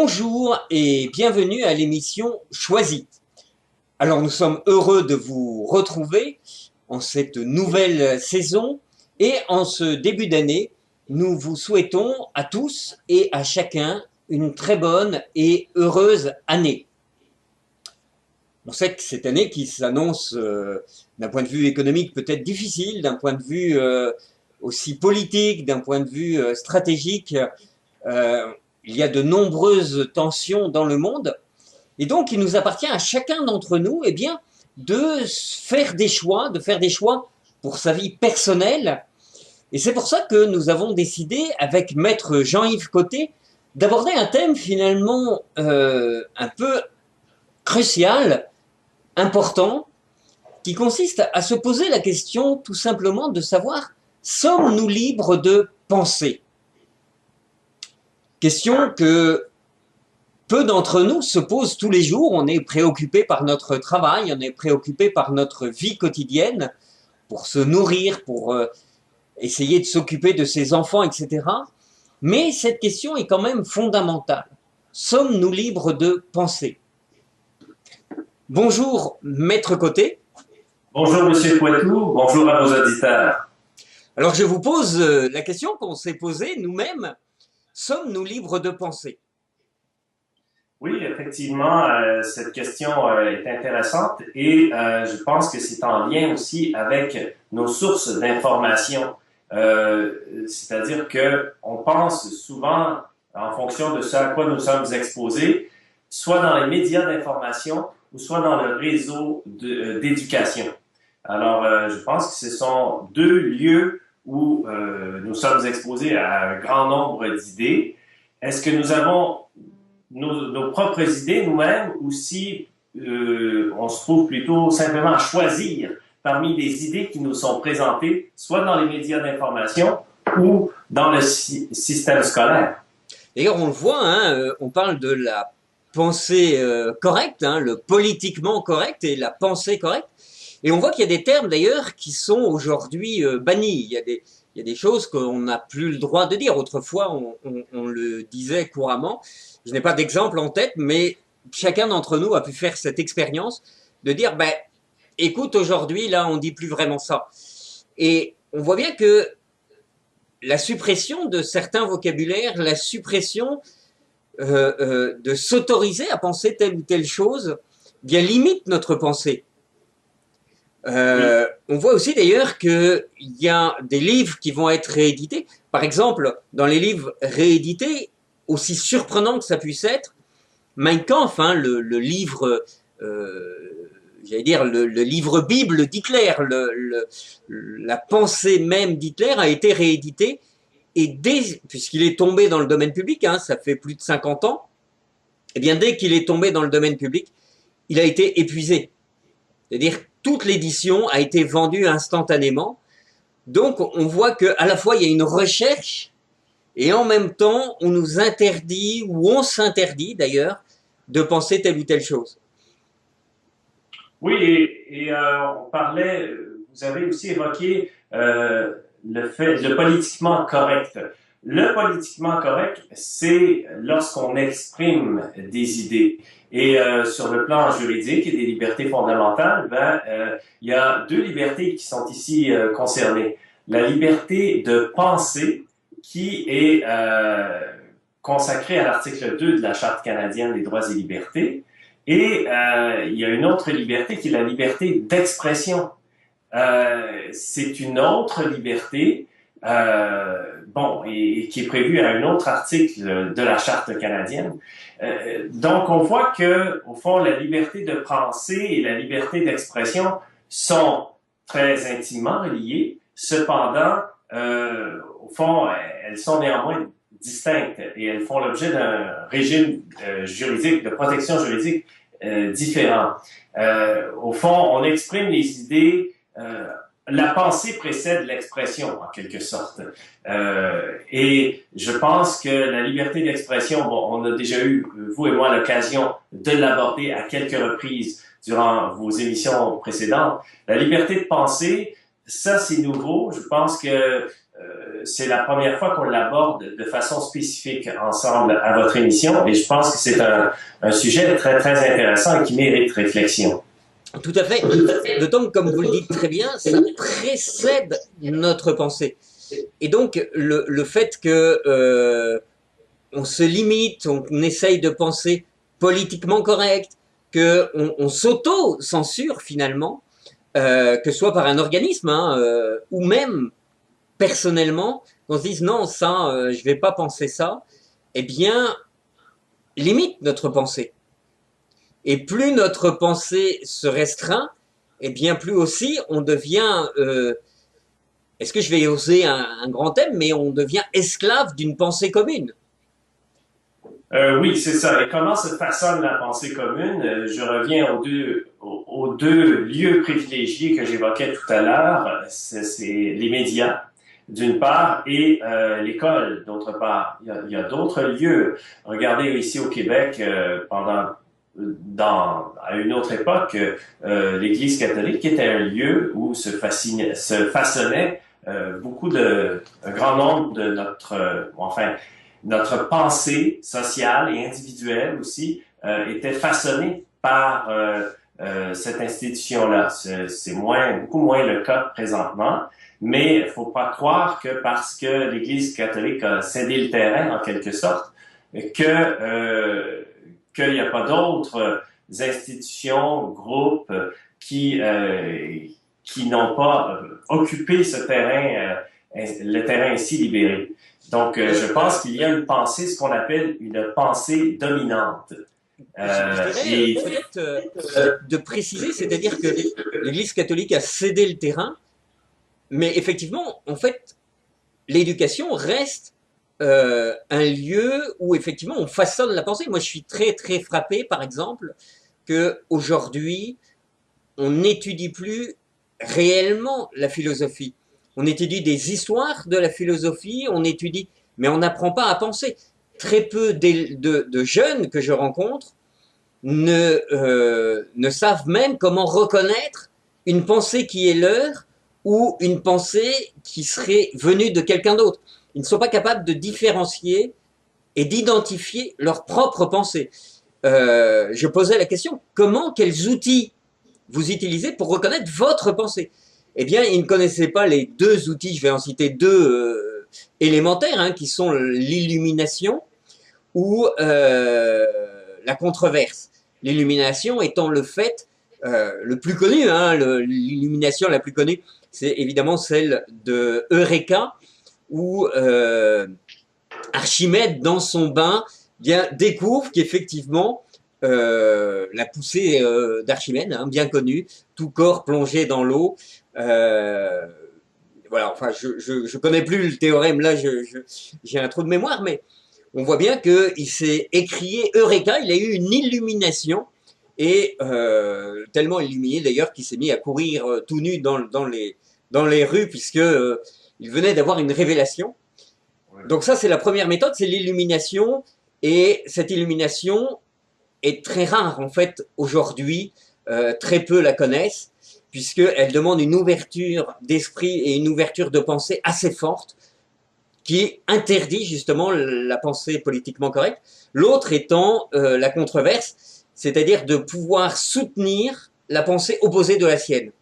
Bonjour et bienvenue à l'émission Choisie. Alors nous sommes heureux de vous retrouver en cette nouvelle saison et en ce début d'année, nous vous souhaitons à tous et à chacun une très bonne et heureuse année. On sait que cette année qui s'annonce d'un point de vue économique peut-être difficile, d'un point de vue aussi politique, d'un point de vue stratégique, il y a de nombreuses tensions dans le monde. Et donc, il nous appartient à chacun d'entre nous, eh bien, de faire des choix pour sa vie personnelle. Et c'est pour ça que nous avons décidé, avec Maître Jean-Yves Côté, d'aborder un thème finalement un peu crucial, important, qui consiste à se poser la question tout simplement de savoir, sommes-nous libres de penser ? Question que peu d'entre nous se posent tous les jours. On est préoccupé par notre travail, on est préoccupé par notre vie quotidienne, pour se nourrir, pour essayer de s'occuper de ses enfants, etc. Mais cette question est quand même fondamentale. Sommes-nous libres de penser ? Bonjour, Maître Côté. Bonjour, Monsieur Poitou. Bonjour à vos auditeurs. Alors, je vous pose la question qu'on s'est posée nous-mêmes. Sommes-nous libres de penser ? Oui, effectivement, cette question est intéressante et je pense que c'est en lien aussi avec nos sources d'information. C'est-à-dire que on pense souvent en fonction de ce à quoi nous sommes exposés, soit dans les médias d'information ou soit dans le réseau d'éducation. Alors, je pense que ce sont deux lieux où nous sommes exposés à un grand nombre d'idées. Est-ce que nous avons nos propres idées nous-mêmes ou si on se trouve plutôt simplement à choisir parmi des idées qui nous sont présentées, soit dans les médias d'information ou dans le système scolaire? D'ailleurs, on le voit, on parle de la pensée correcte, le politiquement correct et la pensée correcte. Et on voit qu'il y a des termes d'ailleurs qui sont aujourd'hui bannis. Il y a des choses qu'on n'a plus le droit de dire. Autrefois, on le disait couramment. Je n'ai pas d'exemple en tête, mais chacun d'entre nous a pu faire cette expérience de dire, écoute, aujourd'hui, là, on dit plus vraiment ça. Et on voit bien que la suppression de certains vocabulaires, la suppression de s'autoriser à penser telle ou telle chose, bien limite notre pensée. On voit aussi d'ailleurs qu'il y a des livres qui vont être réédités. Par exemple, dans les livres réédités, aussi surprenant que ça puisse être, Mein Kampf, le livre, j'allais dire le livre Bible d'Hitler, la pensée même d'Hitler a été réédité et puisqu'il est tombé dans le domaine public, ça fait plus de 50 ans, et bien dès qu'il est tombé dans le domaine public, il a été épuisé. C'est-à-dire toute l'édition a été vendue instantanément. Donc on voit que à la fois il y a une recherche et en même temps on nous interdit ou on s'interdit d'ailleurs de penser telle ou telle chose. Oui, et on parlait, vous avez aussi évoqué le politiquement correct. Le politiquement correct, c'est lorsqu'on exprime des idées. Et sur le plan juridique et des libertés fondamentales, il y a deux libertés qui sont ici concernées. La liberté de penser, qui est consacrée à l'article 2 de la Charte canadienne des droits et libertés. Et il y a une autre liberté qui est la liberté d'expression. C'est une autre liberté et qui est prévue à un autre article de la Charte canadienne. Donc, on voit que, au fond, la liberté de penser et la liberté d'expression sont très intimement reliées. Cependant, au fond, elles sont néanmoins distinctes et elles font l'objet d'un régime juridique, de protection juridique différent. Au fond, on exprime les idées. La pensée précède l'expression, en quelque sorte. Et je pense que la liberté d'expression, on a déjà eu, vous et moi, l'occasion de l'aborder à quelques reprises durant vos émissions précédentes. La liberté de penser, ça, c'est nouveau. Je pense que c'est la première fois qu'on l'aborde de façon spécifique ensemble à votre émission et je pense que c'est un sujet très, très intéressant et qui mérite réflexion. Tout à fait. D'autant que, comme vous le dites très bien, ça précède notre pensée. Et donc, le fait que on se limite, on essaye de penser politiquement correct, qu'on s'auto-censure finalement, que ce soit par un organisme ou même personnellement, qu'on se dise non, ça, je vais pas penser ça, eh bien, limite notre pensée. Et plus notre pensée se restreint, eh bien plus aussi on devient, est-ce que je vais oser un grand thème, mais on devient esclave d'une pensée commune. Oui, c'est ça. Et comment se façonne la pensée commune? Je reviens aux deux lieux privilégiés que j'évoquais tout à l'heure. C'est les médias, d'une part, et l'école, d'autre part. Il y a d'autres lieux. Regardez ici au Québec, à une autre époque, l'Église catholique était un lieu où se façonnait un grand nombre de notre pensée sociale et individuelle aussi était façonnée par cette institution-là. C'est beaucoup moins le cas présentement, mais il faut pas croire que parce que l'Église catholique a cédé le terrain en quelque sorte, qu'il n'y a pas d'autres institutions, groupes qui n'ont pas occupé ce terrain, le terrain ainsi libéré. Donc, je pense qu'il y a une pensée, ce qu'on appelle une pensée dominante. Je dirais peut-être de préciser, c'est-à-dire que l'Église catholique a cédé le terrain, mais effectivement, en fait, l'éducation reste un lieu où effectivement on façonne la pensée. Moi, je suis très très frappé, par exemple, que aujourd'hui on n'étudie plus réellement la philosophie. On étudie des histoires de la philosophie, mais on n'apprend pas à penser. Très peu de jeunes que je rencontre ne savent même comment reconnaître une pensée qui est leur ou une pensée qui serait venue de quelqu'un d'autre. Ils ne sont pas capables de différencier et d'identifier leur propre pensée. Je posais la question, quels outils vous utilisez pour reconnaître votre pensée? Eh bien, ils ne connaissaient pas les deux outils, je vais en citer deux élémentaires, qui sont l'illumination ou la controverse. L'illumination étant le fait le plus connu, l'illumination la plus connue, c'est évidemment celle de Eureka, où Archimède, dans son bain, découvre qu'effectivement, la poussée d'Archimède, bien connue, tout corps plongé dans l'eau. Voilà, enfin, je connais plus le théorème, là, j'ai un trou de mémoire, mais on voit bien qu'il s'est écrié Eureka, il a eu une illumination, et tellement illuminé d'ailleurs qu'il s'est mis à courir tout nu dans les rues, puisque il venait d'avoir une révélation. Donc ça, c'est la première méthode, c'est l'illumination, et cette illumination est très rare en fait aujourd'hui, très peu la connaissent, puisqu'elle demande une ouverture d'esprit et une ouverture de pensée assez forte, qui interdit justement la pensée politiquement correcte. L'autre étant la controverse, c'est-à-dire de pouvoir soutenir la pensée opposée de la sienne.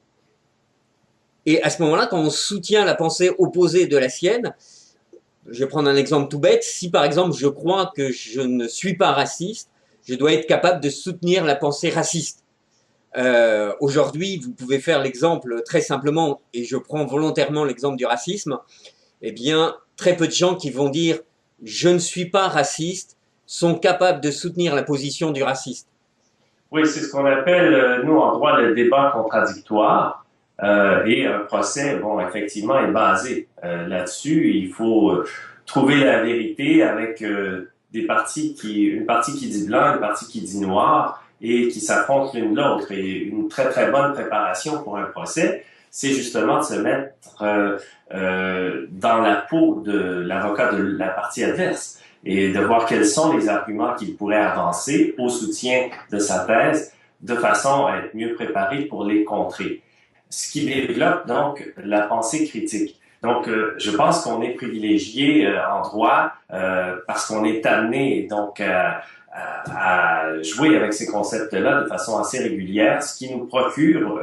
Et à ce moment-là, quand on soutient la pensée opposée de la sienne, je vais prendre un exemple tout bête, si par exemple je crois que je ne suis pas raciste, je dois être capable de soutenir la pensée raciste. Aujourd'hui, vous pouvez faire l'exemple très simplement, et je prends volontairement l'exemple du racisme, eh bien, très peu de gens qui vont dire « je ne suis pas raciste » sont capables de soutenir la position du raciste. Oui, c'est ce qu'on appelle, nous, en droit, le débat contradictoire. Et un procès, effectivement, est basé là-dessus. Il faut trouver la vérité avec une partie qui dit blanc, une partie qui dit noir, et qui s'affrontent l'une l'autre. Et une très, très bonne préparation pour un procès, c'est justement de se mettre dans la peau de l'avocat de la partie adverse et de voir quels sont les arguments qu'il pourrait avancer au soutien de sa thèse de façon à être mieux préparé pour les contrer. Ce qui développe donc la pensée critique. Donc, je pense qu'on est privilégié en droit parce qu'on est amené donc à jouer avec ces concepts-là de façon assez régulière, ce qui nous procure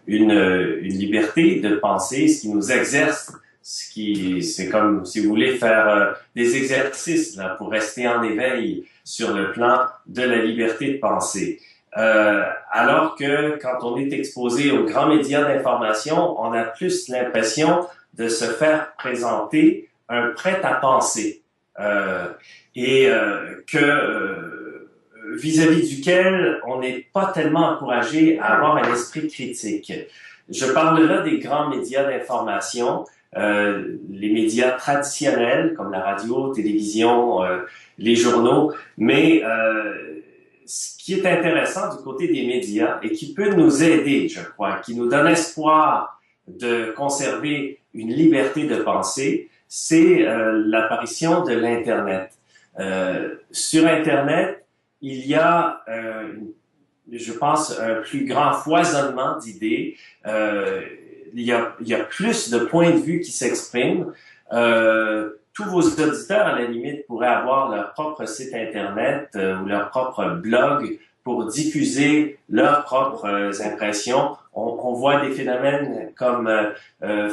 une liberté de penser, ce qui nous exerce, c'est comme si vous voulez faire des exercices là, pour rester en éveil sur le plan de la liberté de penser. Alors que quand on est exposé aux grands médias d'information, on a plus l'impression de se faire présenter un prêt à penser vis-à-vis duquel on n'est pas tellement encouragé à avoir un esprit critique. Je parle là des grands médias d'information, les médias traditionnels comme la radio, télévision, les journaux, mais ce qui est intéressant du côté des médias et qui peut nous aider, je crois, qui nous donne espoir de conserver une liberté de penser, c'est l'apparition de l'Internet. Sur Internet, il y a, je pense, un plus grand foisonnement d'idées. Il y a plus de points de vue qui s'expriment. Tous vos auditeurs, à la limite, pourraient avoir leur propre site Internet ou leur propre blog pour diffuser leurs propres impressions. On voit des phénomènes comme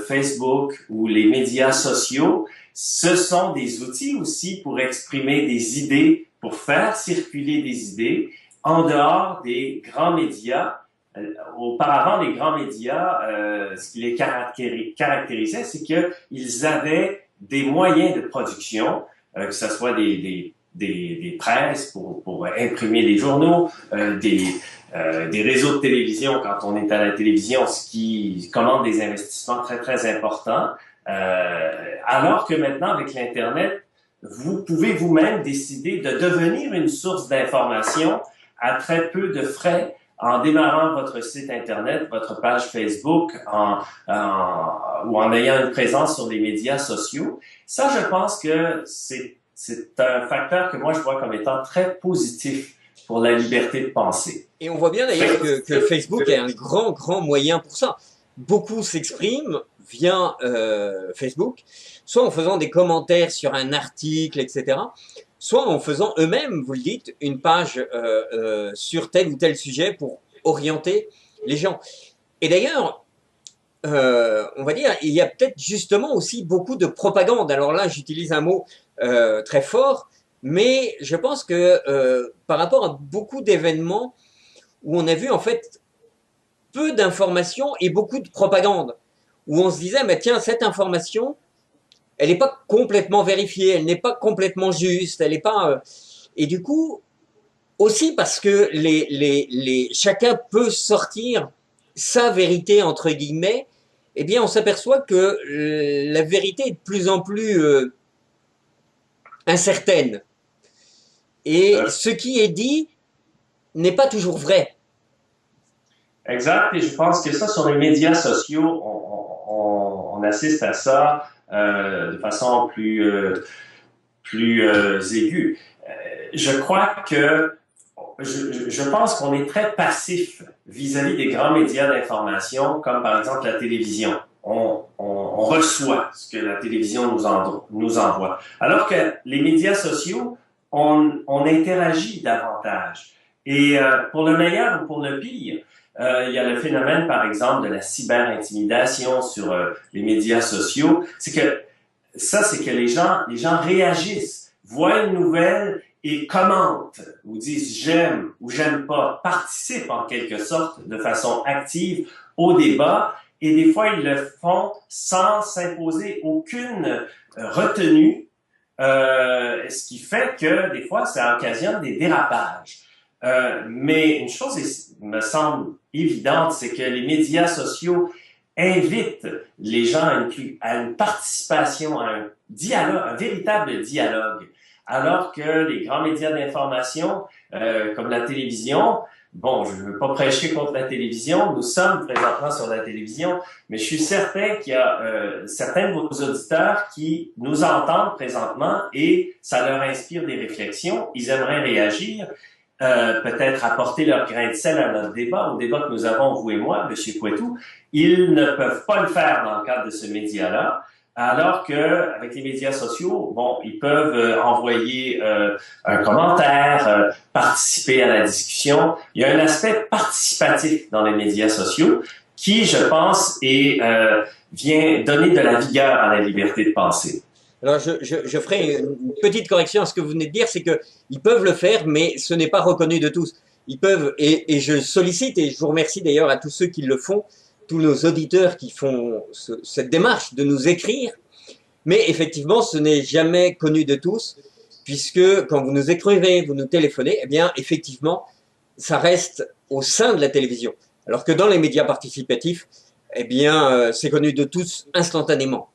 Facebook ou les médias sociaux. Ce sont des outils aussi pour exprimer des idées, pour faire circuler des idées en dehors des grands médias. Auparavant, les grands médias, ce qui les caractérisait, c'est qu'ils avaient des moyens de production, que ce soit des presses pour imprimer des journaux, des réseaux de télévision quand on est à la télévision, ce qui commande des investissements très, très importants. Alors que maintenant, avec l'Internet, vous pouvez vous-même décider de devenir une source d'information à très peu de frais en démarrant votre site Internet, votre page Facebook, ou en ayant une présence sur les médias sociaux. Ça, je pense que c'est un facteur que moi, je vois comme étant très positif pour la liberté de penser. Et on voit bien d'ailleurs que Facebook est un grand moyen pour ça. Beaucoup s'expriment via Facebook, soit en faisant des commentaires sur un article, etc., soit en faisant eux-mêmes, vous le dites, une page sur tel ou tel sujet pour orienter les gens. Et d'ailleurs, on va dire, il y a peut-être justement aussi beaucoup de propagande. Alors là, j'utilise un mot très fort, mais je pense que par rapport à beaucoup d'événements où on a vu en fait peu d'informations et beaucoup de propagande, où on se disait, mais tiens, cette information, elle n'est pas complètement vérifiée, elle n'est pas complètement juste, elle n'est pas... Et du coup, aussi parce que chacun peut sortir sa vérité, entre guillemets, eh bien, on s'aperçoit que la vérité est de plus en plus incertaine. Et ce qui est dit n'est pas toujours vrai. Exact, et je pense que ça, sur les médias sociaux, on assiste à ça de façon plus aiguë. Je crois que je pense qu'on est très passif vis-à-vis des grands médias d'information, comme par exemple la télévision. On reçoit ce que la télévision nous envoie. Alors que les médias sociaux, on interagit davantage. Et pour le meilleur ou pour le pire, il y a le phénomène, par exemple, de la cyber-intimidation sur les médias sociaux. C'est que les gens réagissent, voient une nouvelle et commentent, ou disent j'aime ou j'aime pas, participent en quelque sorte de façon active au débat, et des fois ils le font sans s'imposer aucune retenue, ce qui fait que des fois ça occasionne des dérapages. Mais une chose me semble évidente, c'est que les médias sociaux invitent les gens à une participation, à un dialogue, un véritable dialogue. Alors que les grands médias d'information, comme la télévision, bon, je ne veux pas prêcher contre la télévision, nous sommes présentement sur la télévision, mais je suis certain qu'il y a certains de vos auditeurs qui nous entendent présentement et ça leur inspire des réflexions, ils aimeraient réagir. peut-être apporter leur grain de sel à notre débat, au débat que nous avons, vous et moi, M. Couettou, ils ne peuvent pas le faire dans le cadre de ce média-là, alors que avec les médias sociaux, bon, ils peuvent envoyer un commentaire, participer à la discussion. Il y a un aspect participatif dans les médias sociaux qui, je pense, vient donner de la vigueur à la liberté de penser. Alors, je ferai une petite correction à ce que vous venez de dire, c'est qu'ils peuvent le faire, mais ce n'est pas reconnu de tous. Ils peuvent, et je sollicite, et je vous remercie d'ailleurs à tous ceux qui le font, tous nos auditeurs qui font cette démarche de nous écrire, mais effectivement, ce n'est jamais connu de tous, puisque quand vous nous écrivez, vous nous téléphonez, eh bien, effectivement, ça reste au sein de la télévision. Alors que dans les médias participatifs, eh bien, c'est connu de tous instantanément.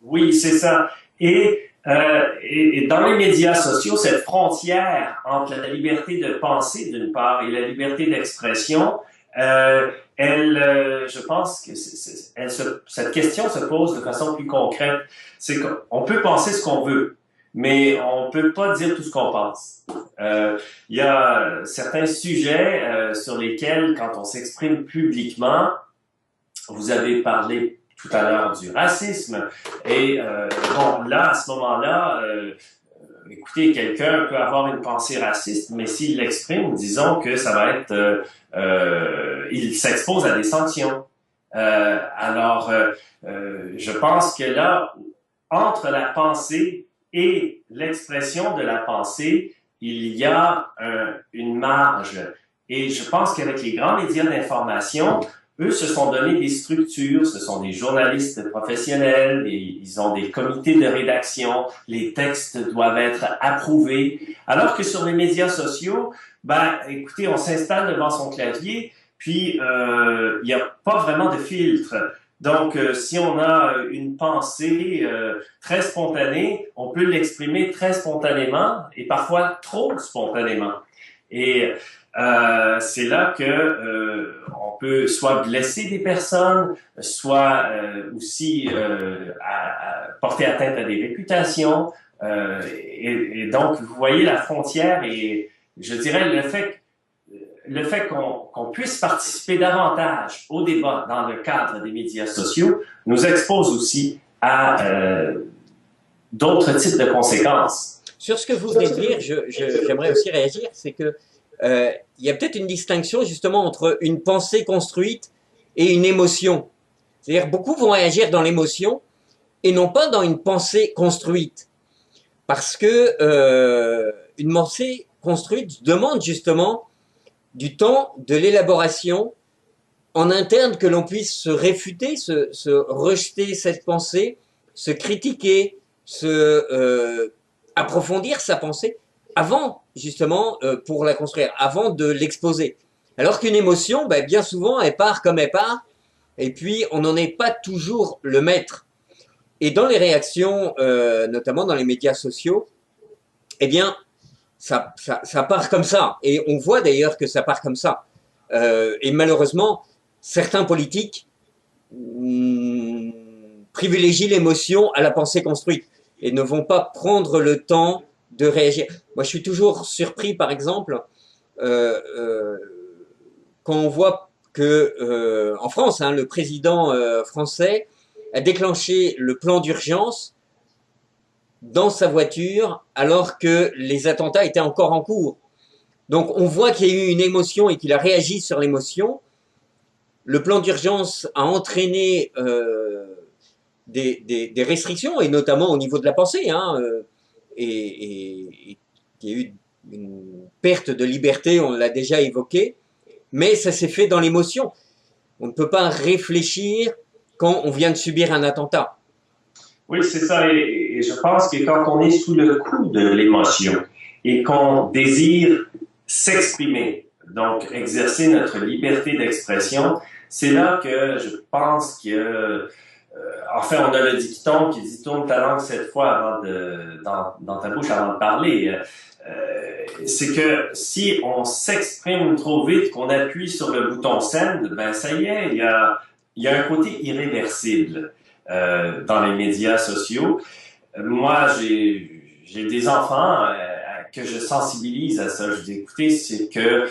Oui, c'est ça. Et dans les médias sociaux, cette frontière entre la liberté de penser d'une part et la liberté d'expression, je pense que cette question se pose de façon plus concrète. C'est qu'on peut penser ce qu'on veut, mais on peut pas dire tout ce qu'on pense. Il y a certains sujets sur lesquels, quand on s'exprime publiquement, vous avez parlé tout à l'heure du racisme. Et bon, là, à ce moment-là, écoutez, quelqu'un peut avoir une pensée raciste, mais s'il l'exprime, disons que ça va être... il s'expose à des sanctions. Je pense que là, entre la pensée et l'expression de la pensée, il y a une marge. Et je pense qu'avec les grands médias d'information, eux se sont donné des structures, ce sont des journalistes professionnels, ils ont des comités de rédaction, les textes doivent être approuvés. Alors que sur les médias sociaux, ben, écoutez, on s'installe devant son clavier, puis il n'y a pas vraiment de filtre. Donc, si on a une pensée très spontanée, on peut l'exprimer très spontanément et parfois trop spontanément. Et c'est là que on peut soit blesser des personnes, soit aussi porter atteinte à des réputations. Et donc, vous voyez la frontière et je dirais le fait qu'on puisse participer davantage au débat dans le cadre des médias sociaux nous expose aussi à d'autres types de conséquences. Sur ce que vous venez de dire, j'aimerais aussi réagir, c'est que il y a peut-être une distinction justement entre une pensée construite et une émotion. C'est-à-dire beaucoup vont réagir dans l'émotion et non pas dans une pensée construite. Parce que une pensée construite demande justement du temps, de l'élaboration en interne, que l'on puisse se réfuter, se rejeter cette pensée, se critiquer, approfondir sa pensée avant, justement, pour la construire, avant de l'exposer. Alors qu'une émotion, ben, bien souvent, elle part comme elle part, et puis on n'en est pas toujours le maître. Et dans les réactions, notamment dans les médias sociaux, eh bien, ça part comme ça. Et on voit d'ailleurs que ça part comme ça. Et malheureusement, certains politiques privilégient l'émotion à la pensée construite et ne vont pas prendre le temps de réagir. Moi, je suis toujours surpris, par exemple, quand on voit que en France, hein, le président français a déclenché le plan d'urgence dans sa voiture alors que les attentats étaient encore en cours. Donc on voit qu'il y a eu une émotion et qu'il a réagi sur l'émotion. Le plan d'urgence a entraîné des restrictions, et notamment au niveau de la pensée, hein, et il y a eu une perte de liberté, on l'a déjà évoqué, mais ça s'est fait dans l'émotion. On ne peut pas réfléchir quand on vient de subir un attentat. Oui, c'est ça. Et je pense que quand on est sous le coup de l'émotion et qu'on désire s'exprimer, donc exercer notre liberté d'expression, c'est là que je pense que, enfin, on a le dicton qui dit tourne ta langue 7 fois dans ta bouche avant de parler. C'est que si on s'exprime trop vite, qu'on appuie sur le bouton send, ben ça y est, il y a un côté irréversible dans les médias sociaux. Moi, j'ai des enfants que je sensibilise à ça. Je dis, écoutez, c'est que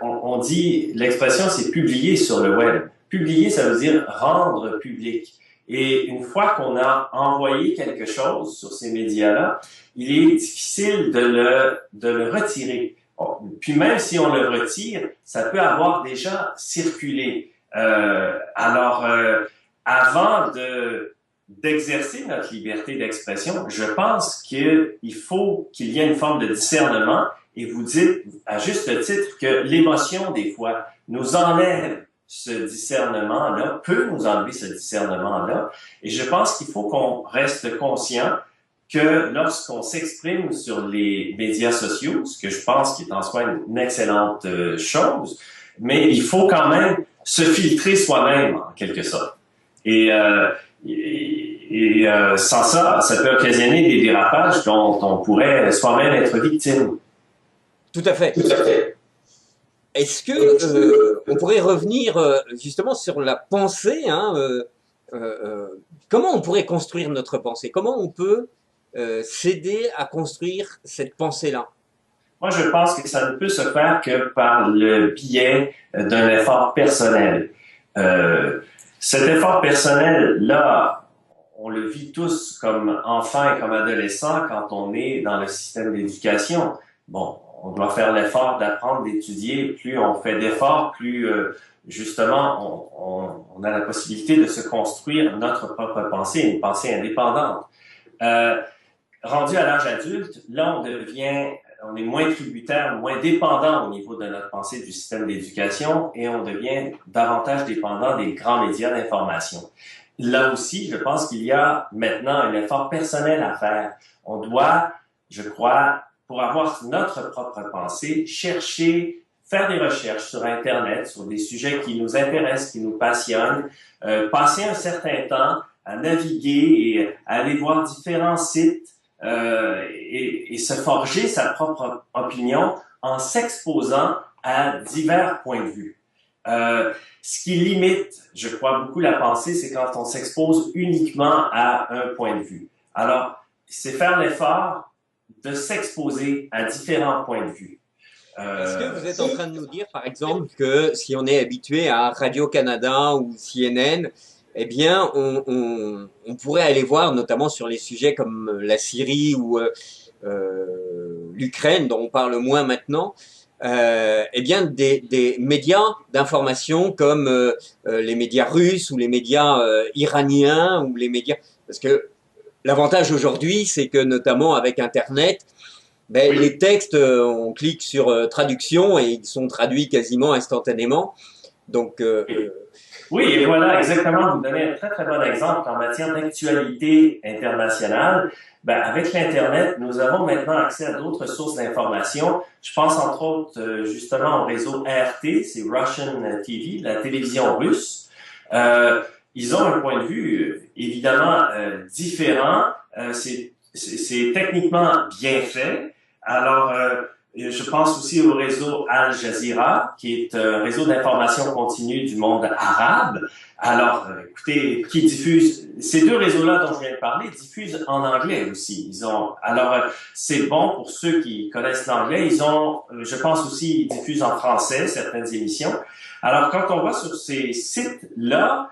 on dit, l'expression, c'est publier sur le web. Publier, ça veut dire rendre public. Et une fois qu'on a envoyé quelque chose sur ces médias-là, il est difficile de le retirer. Puis même si on le retire, ça peut avoir déjà circulé. Avant d'exercer notre liberté d'expression, je pense qu'il faut qu'il y ait une forme de discernement. Et vous dites, à juste titre, que l'émotion, des fois, nous enlève ce discernement-là, peut nous enlever ce discernement-là. Et je pense qu'il faut qu'on reste conscient que lorsqu'on s'exprime sur les médias sociaux, ce que je pense qui est en soi une excellente chose, mais il faut quand même se filtrer soi-même, en quelque sorte. Et sans ça, ça peut occasionner des dérapages dont on pourrait soi-même être victime. Tout à fait. Tout à fait. Est-ce que on pourrait revenir justement sur la pensée, hein, comment on pourrait construire notre pensée? Comment on peut s'aider à construire cette pensée-là? Moi, je pense que ça ne peut se faire que par le biais d'un effort personnel. Cet effort personnel-là, on le vit tous comme enfants et comme adolescents quand on est dans le système d'éducation. Bon, on doit faire l'effort d'apprendre, d'étudier. Plus on fait d'efforts, plus justement on a la possibilité de se construire notre propre pensée, une pensée indépendante. Rendu à l'âge adulte, là on est moins tributaire, moins dépendant au niveau de notre pensée du système d'éducation et on devient davantage dépendant des grands médias d'information. Là aussi, je pense qu'il y a maintenant un effort personnel à faire. On doit, je crois, pour avoir notre propre pensée, chercher, faire des recherches sur Internet, sur des sujets qui nous intéressent, qui nous passionnent, passer un certain temps à naviguer et à aller voir différents sites et se forger sa propre opinion en s'exposant à divers points de vue. Ce qui limite, je crois, beaucoup la pensée, c'est quand on s'expose uniquement à un point de vue. Alors, c'est faire l'effort de s'exposer à différents points de vue. Est-ce que vous êtes en train de nous dire, par exemple, que si on est habitué à Radio-Canada ou CNN, eh bien, on pourrait aller voir, notamment sur les sujets comme la Syrie ou l'Ukraine, dont on parle moins maintenant, eh bien, des médias d'information comme les médias russes ou les médias iraniens ou les médias... Parce que l'avantage aujourd'hui, c'est que notamment avec Internet, ben, les textes, on clique sur traduction et ils sont traduits quasiment instantanément. Donc, oui, et voilà, exactement. Vous donnez un très, très bon exemple en matière d'actualité internationale. Ben, avec l'Internet, nous avons maintenant accès à d'autres sources d'informations. Je pense entre autres justement au réseau RT, c'est Russian TV, la télévision russe. Ils ont un point de vue évidemment différent. C'est techniquement bien fait. Alors, je pense aussi au réseau Al Jazeera, qui est un réseau d'information continue du monde arabe. Alors, écoutez, qui diffuse, ces deux réseaux-là dont je viens de parler diffusent en anglais aussi. C'est bon pour ceux qui connaissent l'anglais. Je pense aussi, ils diffusent en français certaines émissions. Alors, quand on va sur ces sites-là,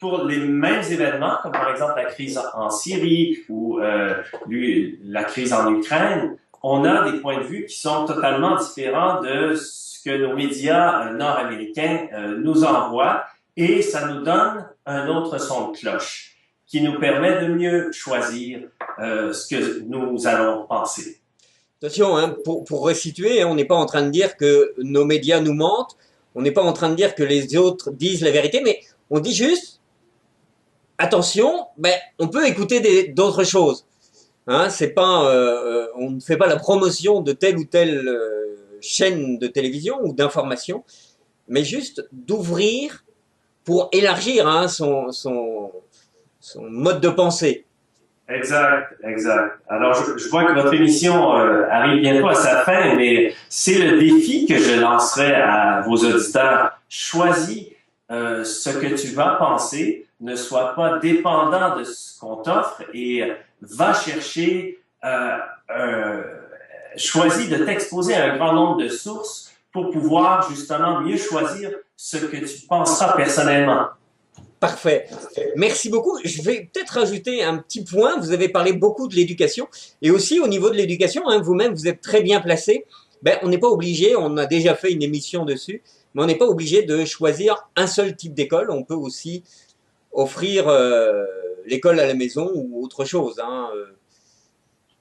pour les mêmes événements, comme par exemple la crise en Syrie ou la crise en Ukraine, on a des points de vue qui sont totalement différents de ce que nos médias nord-américains nous envoient et ça nous donne un autre son de cloche qui nous permet de mieux choisir ce que nous allons penser. Attention, hein, pour resituer, on n'est pas en train de dire que nos médias nous mentent, on n'est pas en train de dire que les autres disent la vérité, mais on dit juste, attention, ben, on peut écouter d'autres choses. Hein, c'est pas, on ne fait pas la promotion de telle ou telle chaîne de télévision ou d'information, mais juste d'ouvrir pour élargir hein, son mode de pensée. Exact. Alors, je vois que votre émission arrive bientôt à sa fin, mais c'est le défi que je lancerai à vos auditeurs. Choisis ce que tu vas penser, ne sois pas dépendant de ce qu'on t'offre et va chercher choisi de t'exposer à un grand nombre de sources pour pouvoir justement mieux choisir ce que tu penseras personnellement. Parfait. Merci beaucoup. Je vais peut-être rajouter un petit point. Vous avez parlé beaucoup de l'éducation et aussi au niveau de l'éducation, hein, vous-même, vous êtes très bien placé. Ben, on n'est pas obligé, on a déjà fait une émission dessus, mais on n'est pas obligé de choisir un seul type d'école. On peut aussi offrir l'école à la maison ou autre chose. Hein.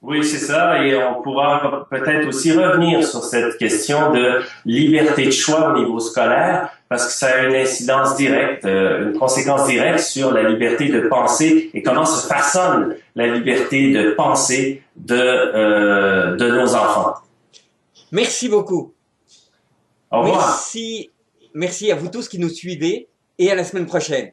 Oui, c'est ça, et on pourra peut-être aussi revenir sur cette question de liberté de choix au niveau scolaire, parce que ça a une incidence directe, une conséquence directe sur la liberté de penser et comment se façonne la liberté de penser de nos enfants. Merci beaucoup. Au revoir. Merci à vous tous qui nous suivez et à la semaine prochaine.